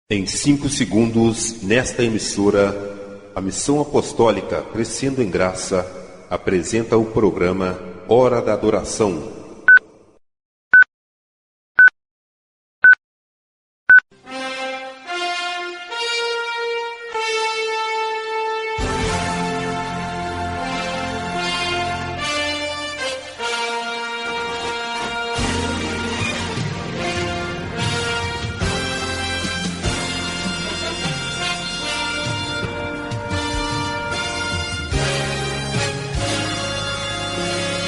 Em 5 segundos, nesta emissora, a Missão Apostólica Crescendo em Graça apresenta o programa Hora da Adoração.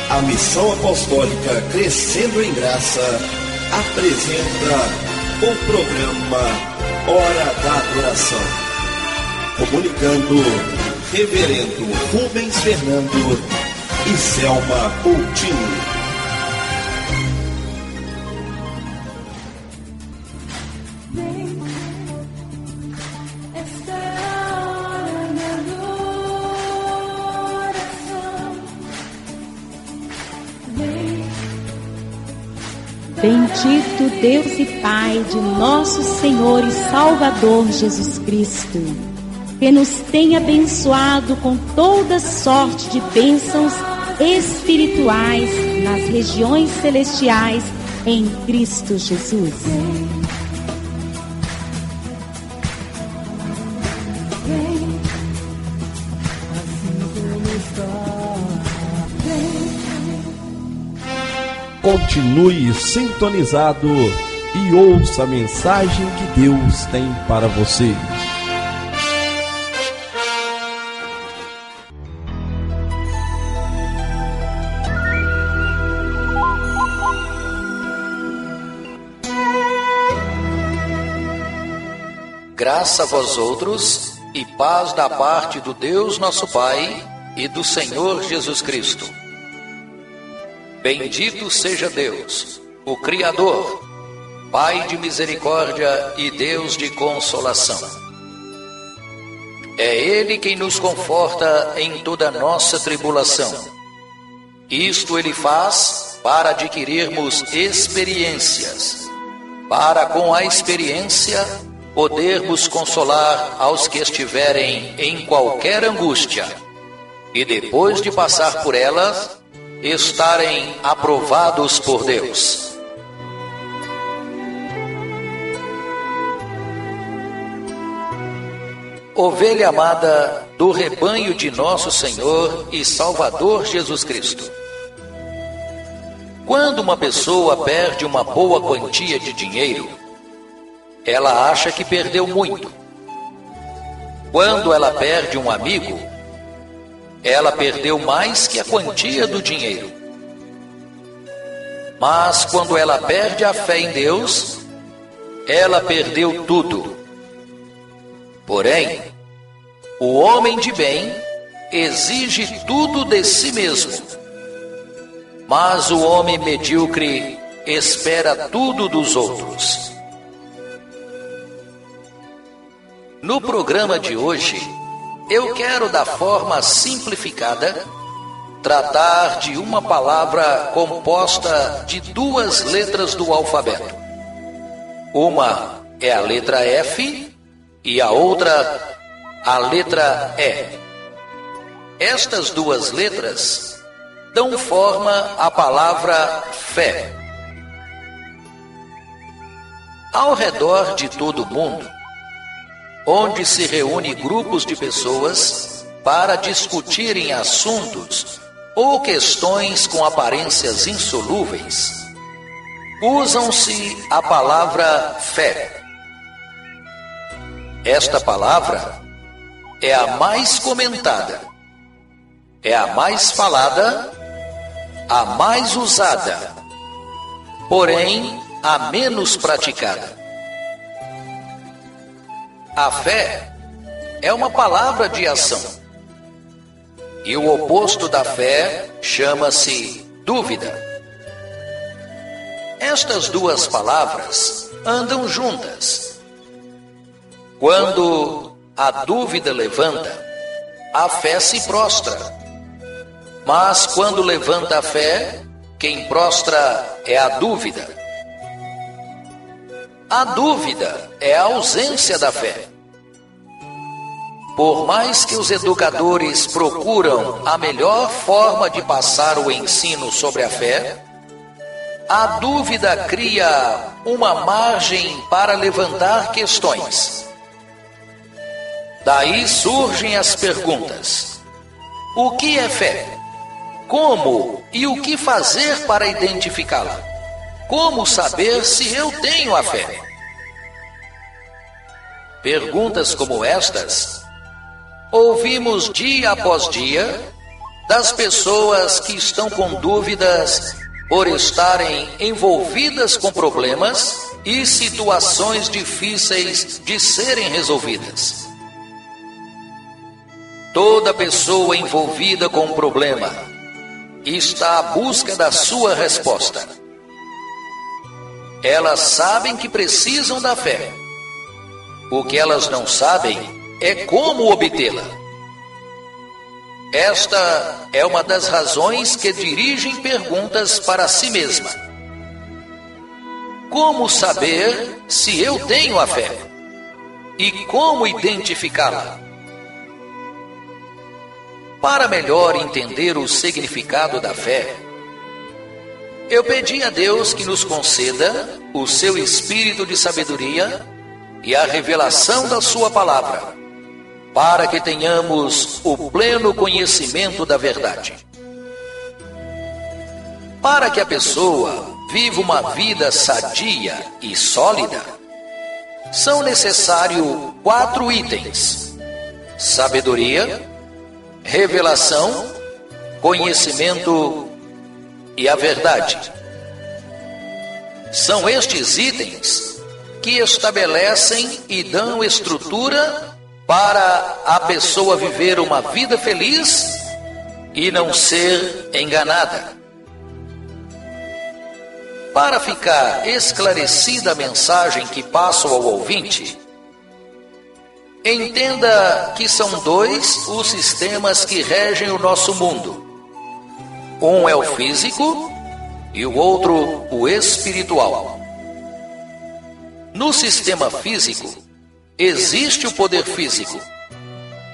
A Missão Apostólica Crescendo em Graça apresenta o programa Hora da Adoração, comunicando Reverendo Rubens Fernando e Selma Coutinho. Bendito Deus e Pai de nosso Senhor e Salvador Jesus Cristo, que nos tem abençoado com toda sorte de bênçãos espirituais nas regiões celestiais em Cristo Jesus. Continue sintonizado e ouça a mensagem que Deus tem para você. Graça a vós outros e paz da parte do Deus nosso Pai e do Senhor Jesus Cristo. Bendito seja Deus, o Criador, Pai de misericórdia e Deus de consolação. É Ele quem nos conforta em toda nossa tribulação. Isto Ele faz para adquirirmos experiências, para com a experiência podermos consolar aos que estiverem em qualquer angústia e depois de passar por ela, estarem aprovados por Deus. Ovelha amada do rebanho de nosso Senhor e Salvador Jesus Cristo. Quando uma pessoa perde uma boa quantia de dinheiro, ela acha que perdeu muito. Quando ela perde um amigo, ela perdeu mais que a quantia do dinheiro. Mas quando ela perde a fé em Deus, ela perdeu tudo. Porém, o homem de bem exige tudo de si mesmo. Mas o homem medíocre espera tudo dos outros. No programa de hoje, eu quero, da forma simplificada, tratar de uma palavra composta de 2 letras do alfabeto. Uma é a letra F e a outra a letra E. Estas 2 letras dão forma à palavra fé. Ao redor de todo o mundo, onde se reúne grupos de pessoas para discutirem assuntos ou questões com aparências insolúveis, usam-se a palavra fé. Esta palavra é a mais comentada, é a mais falada, a mais usada, porém a menos praticada. A fé é uma palavra de ação. E o oposto da fé chama-se dúvida. Estas 2 palavras andam juntas. Quando a dúvida levanta, a fé se prostra. Mas quando levanta a fé, quem prostra é a dúvida. A dúvida é a ausência da fé. Por mais que os educadores procuram a melhor forma de passar o ensino sobre a fé, a dúvida cria uma margem para levantar questões. Daí surgem as perguntas: o que é fé? Como e o que fazer para identificá-la? Como saber se eu tenho a fé? Perguntas como estas ouvimos dia após dia das pessoas que estão com dúvidas por estarem envolvidas com problemas e situações difíceis de serem resolvidas. Toda pessoa envolvida com um problema está à busca da sua resposta. Elas sabem que precisam da fé. O que elas não sabem é como obtê-la. Esta é uma das razões que dirigem perguntas para si mesma. Como saber se eu tenho a fé? E como identificá-la? Para melhor entender o significado da fé, eu pedi a Deus que nos conceda o seu espírito de sabedoria e a revelação da sua palavra, para que tenhamos o pleno conhecimento da verdade. Para que a pessoa viva uma vida sadia e sólida, são necessários 4 itens: sabedoria, revelação, conhecimento e a verdade. São estes itens que estabelecem e dão estrutura para a pessoa viver uma vida feliz e não ser enganada. Para ficar esclarecida a mensagem que passo ao ouvinte, entenda que são 2 os sistemas que regem o nosso mundo. Um é o físico e o outro o espiritual. No sistema físico, existe o poder físico.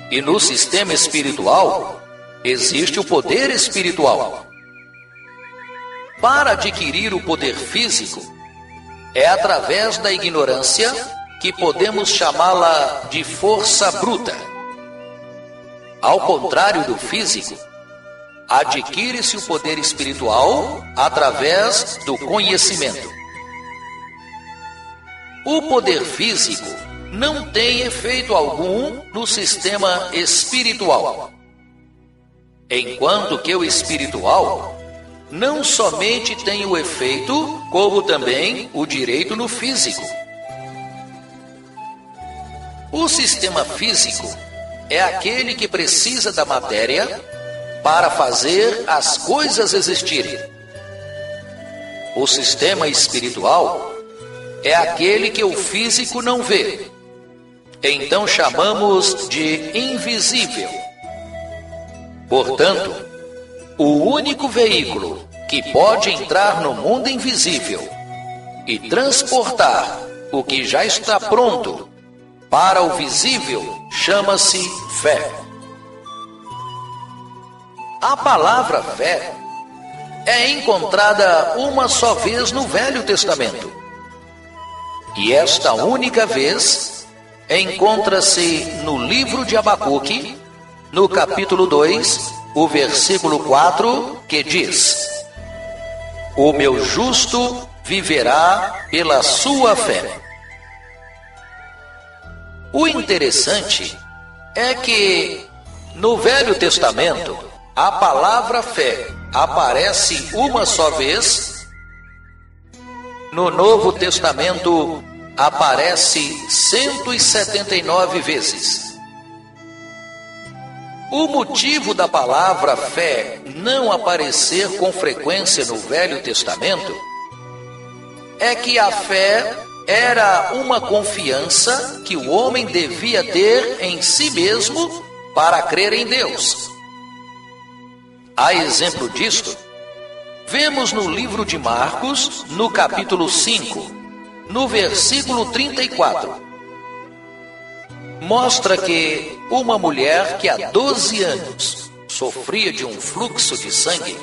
E no sistema espiritual, existe o poder espiritual. Para adquirir o poder físico, é através da ignorância que podemos chamá-la de força bruta. Ao contrário do físico, adquire-se o poder espiritual através do conhecimento. O poder físico não tem efeito algum no sistema espiritual, enquanto que o espiritual não somente tem o efeito, como também o direito no físico. O sistema físico é aquele que precisa da matéria para fazer as coisas existirem. O sistema espiritual é aquele que o físico não vê. Então chamamos de invisível. Portanto, o único veículo que pode entrar no mundo invisível e transportar o que já está pronto para o visível chama-se fé. A palavra fé é encontrada uma só vez no Velho Testamento. E esta única vez encontra-se no livro de Abacuque, no capítulo 2, o versículo 4, que diz: o meu justo viverá pela sua fé. O interessante é que no Velho Testamento a palavra fé aparece uma só vez. No Novo Testamento aparece 179 vezes. O motivo da palavra fé não aparecer com frequência no Velho Testamento é que a fé era uma confiança que o homem devia ter em si mesmo para crer em Deus. A exemplo disto, vemos no livro de Marcos, no capítulo 5, no versículo 34, mostra que uma mulher que há 12 anos sofria de um fluxo de sangue,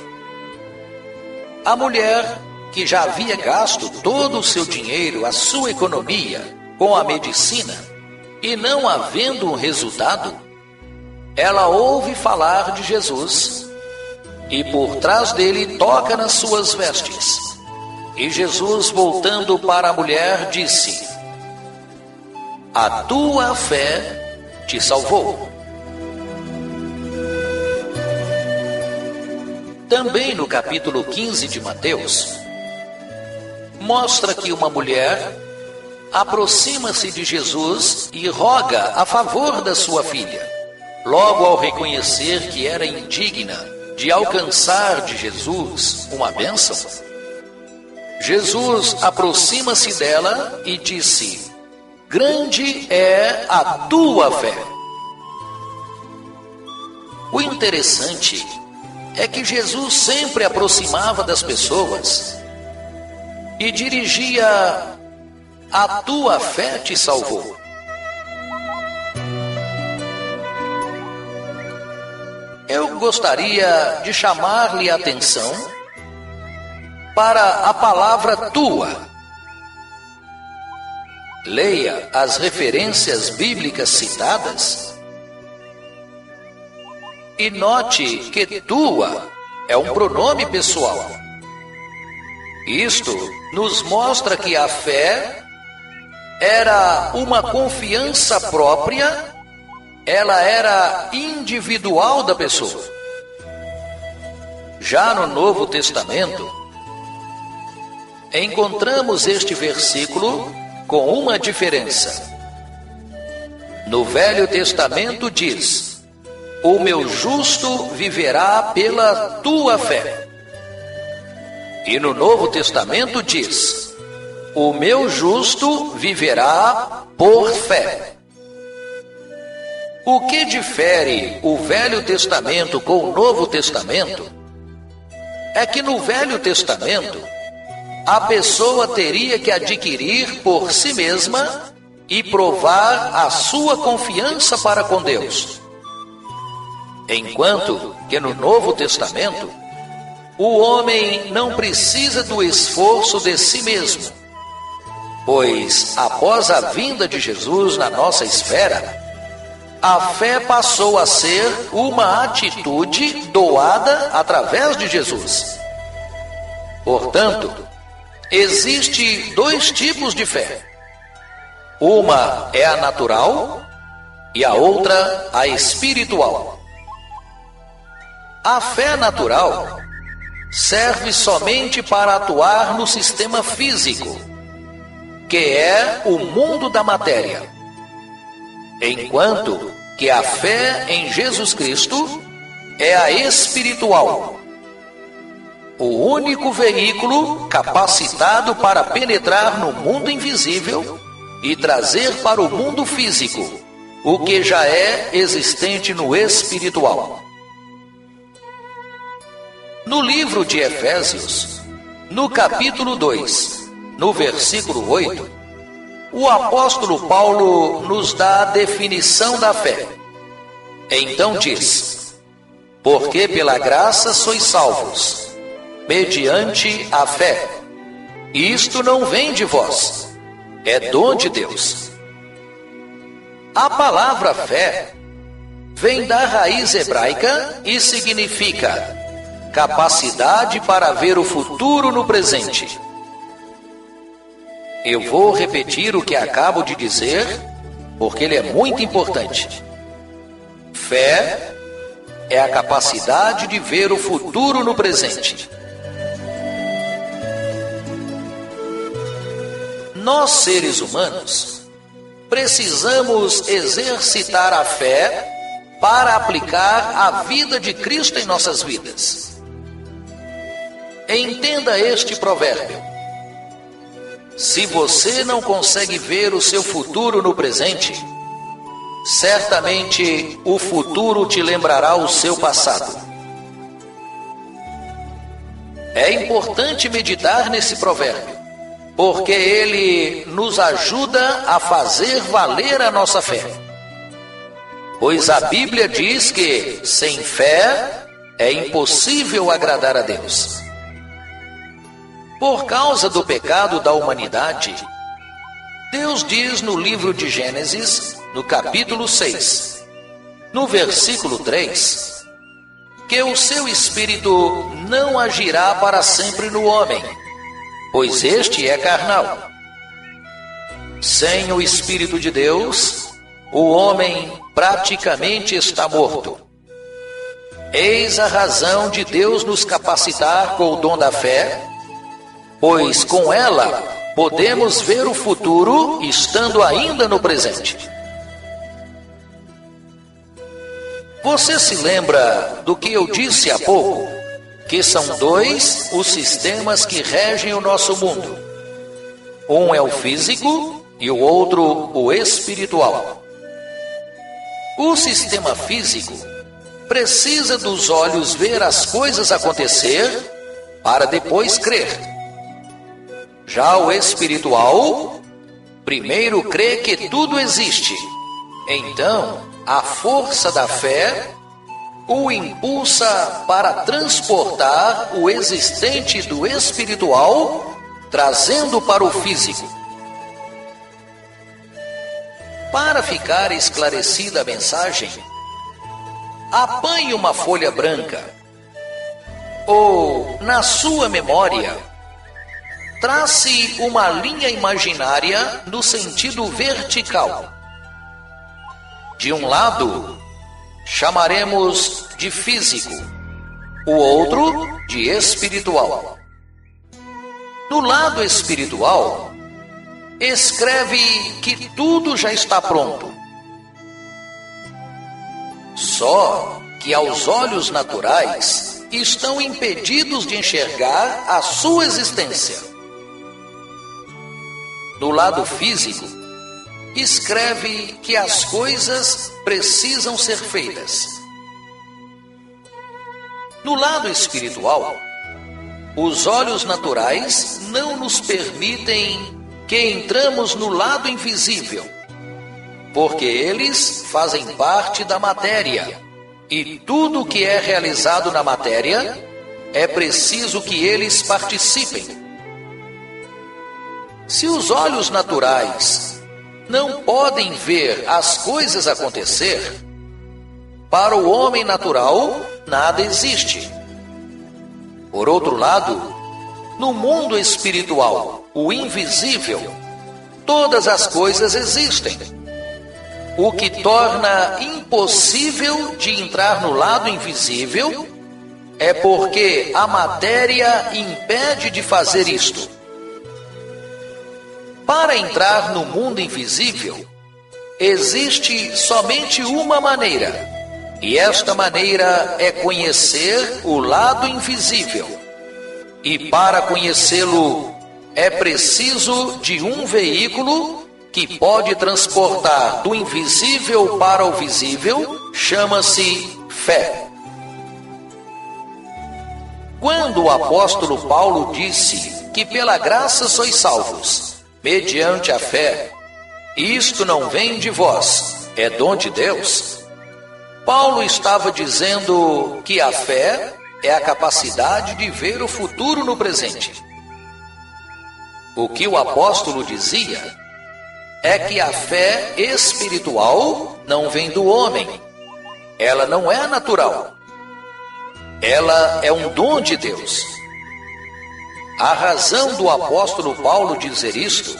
a mulher que já havia gasto todo o seu dinheiro, a sua economia, com a medicina, e não havendo um resultado, ela ouve falar de Jesus e por trás dele toca nas suas vestes. E Jesus, voltando para a mulher, disse: a tua fé te salvou. Também no capítulo 15 de Mateus, mostra que uma mulher aproxima-se de Jesus e roga a favor da sua filha. Logo ao reconhecer que era indigna de alcançar de Jesus uma bênção, Jesus aproxima-se dela e disse: grande é a tua fé. O interessante é que Jesus sempre aproximava das pessoas e dirigia: a tua fé te salvou. Eu gostaria de chamar-lhe a atenção para a palavra tua. Leia as referências bíblicas citadas e note que tua é um pronome pessoal. Isto nos mostra que a fé era uma confiança própria, ela era individual da pessoa. Já no Novo Testamento, encontramos este versículo com uma diferença. No Velho Testamento diz: o meu justo viverá pela tua fé. E no Novo Testamento diz: o meu justo viverá por fé. O que difere o Velho Testamento com o Novo Testamento é que no Velho Testamento a pessoa teria que adquirir por si mesma e provar a sua confiança para com Deus. Enquanto que no Novo Testamento, o homem não precisa do esforço de si mesmo, pois após a vinda de Jesus na nossa esfera, a fé passou a ser uma atitude doada através de Jesus. Portanto, existe dois tipos de fé. Uma é a natural e a outra a espiritual. A fé natural serve somente para atuar no sistema físico, que é o mundo da matéria, enquanto que a fé em Jesus Cristo é a espiritual, o único veículo capacitado para penetrar no mundo invisível e trazer para o mundo físico o que já é existente no espiritual. No livro de Efésios, no capítulo 2, no versículo 8, o apóstolo Paulo nos dá a definição da fé. Então diz: porque pela graça sois salvos, mediante a fé. Isto não vem de vós, é dom de Deus. A palavra fé vem da raiz hebraica e significa capacidade para ver o futuro no presente. Eu vou repetir o que acabo de dizer, porque ele é muito importante. Fé é a capacidade de ver o futuro no presente. Nós, seres humanos, precisamos exercitar a fé para aplicar a vida de Cristo em nossas vidas. Entenda este provérbio: se você não consegue ver o seu futuro no presente, certamente o futuro te lembrará o seu passado. É importante meditar nesse provérbio, porque ele nos ajuda a fazer valer a nossa fé. Pois a Bíblia diz que, sem fé, é impossível agradar a Deus. Por causa do pecado da humanidade, Deus diz no livro de Gênesis, no capítulo 6, no versículo 3, que o seu Espírito não agirá para sempre no homem, pois este é carnal. Sem o Espírito de Deus, o homem praticamente está morto. Eis a razão de Deus nos capacitar com o dom da fé, pois com ela podemos ver o futuro estando ainda no presente. Você se lembra do que eu disse há pouco? Que são dois os sistemas que regem o nosso mundo. Um é o físico e o outro o espiritual. O sistema físico precisa dos olhos ver as coisas acontecer para depois crer. Já o espiritual primeiro crê que tudo existe. Então, a força da fé o impulsa para transportar o existente do espiritual, trazendo para o físico. Para ficar esclarecida a mensagem, apanhe uma folha branca ou, na sua memória, trace uma linha imaginária no sentido vertical. De um lado, chamaremos de físico, o outro de espiritual. No lado espiritual, escreve que tudo já está pronto. Só que aos olhos naturais estão impedidos de enxergar a sua existência. No lado físico, escreve que as coisas precisam ser feitas. No lado espiritual, os olhos naturais não nos permitem que entramos no lado invisível, porque eles fazem parte da matéria, e tudo que é realizado na matéria é preciso que eles participem. Se os olhos naturais não podem ver as coisas acontecer, para o homem natural nada existe. Por outro lado, no mundo espiritual, o invisível, todas as coisas existem. O que torna impossível de entrar no lado invisível é porque a matéria impede de fazer isto. Para entrar no mundo invisível, existe somente uma maneira, e esta maneira é conhecer o lado invisível. E para conhecê-lo, é preciso de um veículo que pode transportar do invisível para o visível, chama-se fé. Quando o apóstolo Paulo disse que pela graça sois salvos, mediante a fé, isto não vem de vós, é dom de Deus, Paulo estava dizendo que a fé é a capacidade de ver o futuro no presente. O que o apóstolo dizia é que a fé espiritual não vem do homem. Ela não é natural. Ela é um dom de Deus. A razão do apóstolo Paulo dizer isto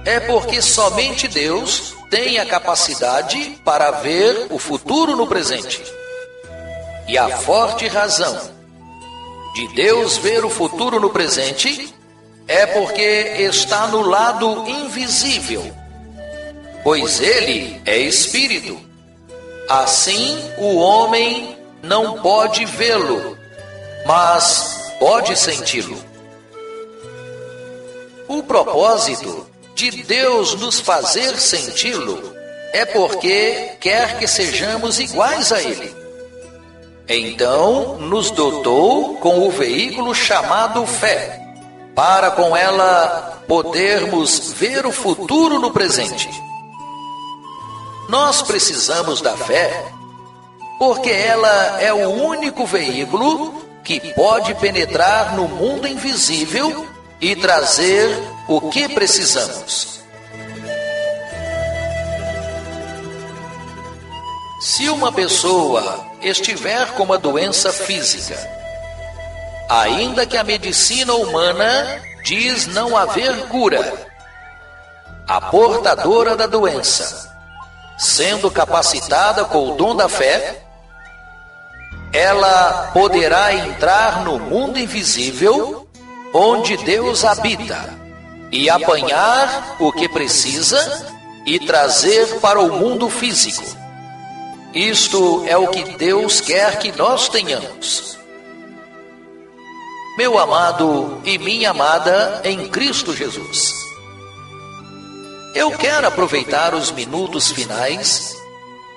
é porque somente Deus tem a capacidade para ver o futuro no presente. E a forte razão de Deus ver o futuro no presente é porque está no lado invisível, pois ele é espírito. Assim, o homem não pode vê-lo, mas pode senti-lo. O propósito de Deus nos fazer senti-lo é porque quer que sejamos iguais a ele. Então, nos dotou com o veículo chamado fé, para com ela podermos ver o futuro no presente. Nós precisamos da fé porque ela é o único veículo que pode penetrar no mundo invisível e trazer o que precisamos. Se uma pessoa estiver com uma doença física, ainda que a medicina humana diz não haver cura, a portadora da doença, sendo capacitada com o dom da fé, ela poderá entrar no mundo invisível, onde Deus habita, e apanhar o que precisa e trazer para o mundo físico. Isto é o que Deus quer que nós tenhamos. Meu amado e minha amada em Cristo Jesus, eu quero aproveitar os minutos finais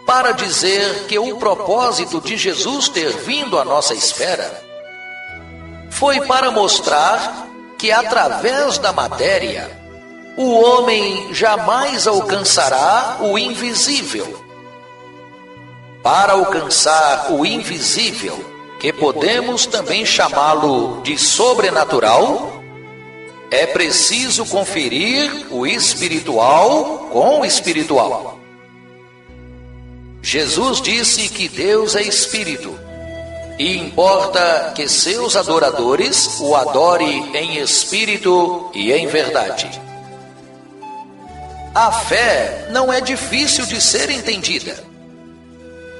para dizer que o propósito de Jesus ter vindo à nossa esfera foi para mostrar que através da matéria o homem jamais alcançará o invisível. Para alcançar o invisível, que podemos também chamá-lo de sobrenatural, é preciso conferir o espiritual com o espiritual. Jesus disse que Deus é espírito, e importa que seus adoradores o adorem em espírito e em verdade. A fé não é difícil de ser entendida.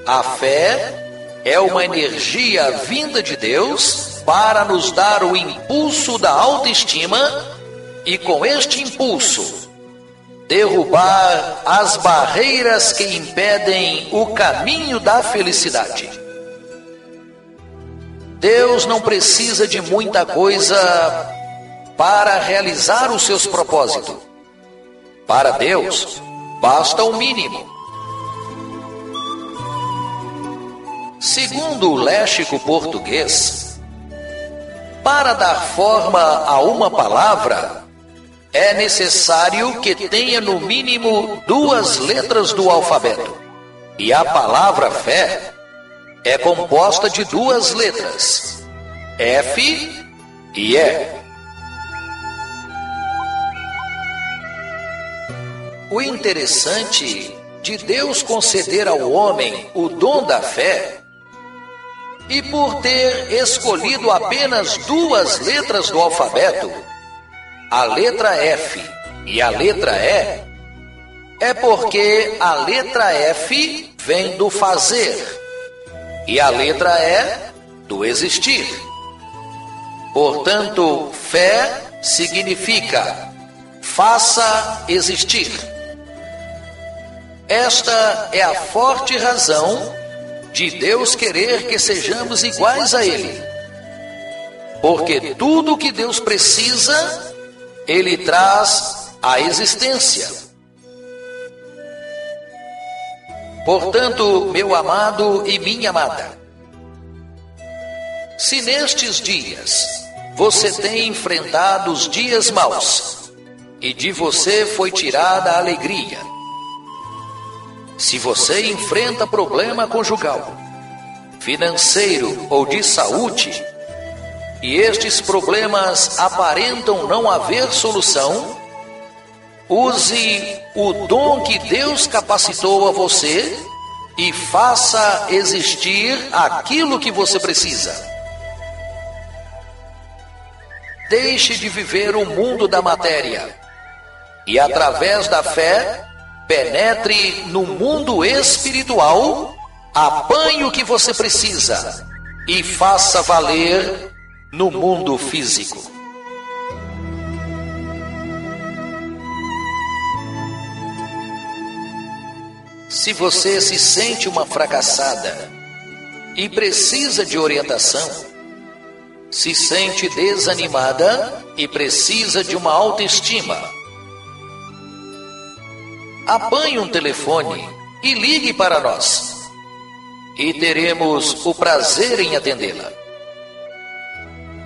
A fé é uma energia vinda de Deus para nos dar o impulso da autoestima e, com este impulso, derrubar as barreiras que impedem o caminho da felicidade. Deus não precisa de muita coisa para realizar os seus propósitos. Para Deus, basta o mínimo. Segundo o léxico português, para dar forma a uma palavra, é necessário que tenha no mínimo 2 letras do alfabeto. E a palavra fé é composta de 2 letras, F e E. O interessante de Deus conceder ao homem o dom da fé, e por ter escolhido apenas 2 letras do alfabeto, a letra F e a letra E, é porque a letra F vem do fazer e a letra E do existir. Portanto, fé significa faça existir. Esta é a forte razão de Deus querer que sejamos iguais a Ele. Porque tudo o que Deus precisa, Ele traz à existência. Portanto, meu amado e minha amada, se nestes dias você tem enfrentado os dias maus e de você foi tirada a alegria, se você enfrenta problema conjugal, financeiro ou de saúde, e estes problemas aparentam não haver solução, use o dom que Deus capacitou a você e faça existir aquilo que você precisa. Deixe de viver o mundo da matéria e, através da fé, penetre no mundo espiritual, apanhe o que você precisa e faça valer no mundo físico. Se você se sente uma fracassada e precisa de orientação, se sente desanimada e precisa de uma autoestima, apanhe um telefone e ligue para nós, e teremos o prazer em atendê-la.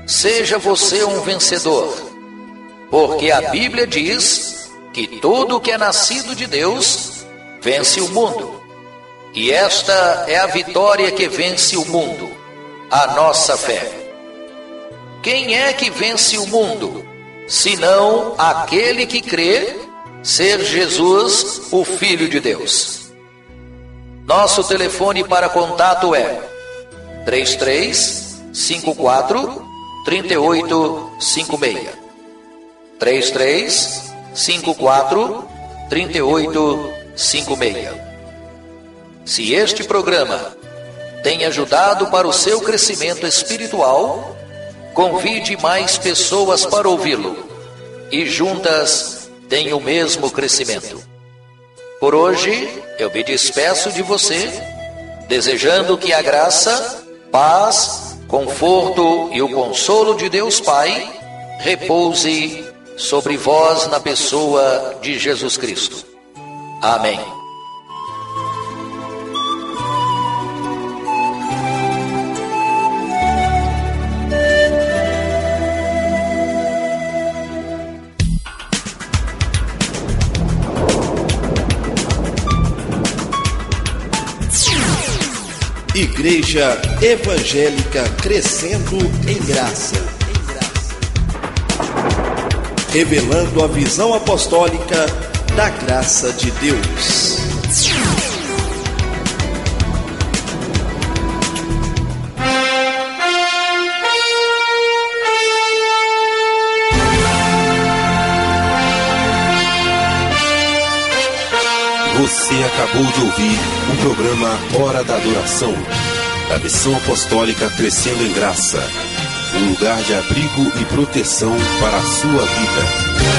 Seja você um vencedor, porque a Bíblia diz que tudo que é nascido de Deus vence o mundo. E esta é a vitória que vence o mundo, a nossa fé. Quem é que vence o mundo, senão aquele que crê ser Jesus, o Filho de Deus? Nosso telefone para contato é 3354-3856. 3354-3856. Se este programa tem ajudado para o seu crescimento espiritual, convide mais pessoas para ouvi-lo e juntas tenham o mesmo crescimento. Por hoje, eu me despeço de você, desejando que a graça, paz, conforto e o consolo de Deus Pai repouse sobre vós na pessoa de Jesus Cristo. Amém. Igreja Evangélica Crescendo em Graça. Revelando a visão apostólica da graça de Deus. Você acabou de ouvir o programa Hora da Adoração, da Missão Apostólica Crescendo em Graça, um lugar de abrigo e proteção para a sua vida.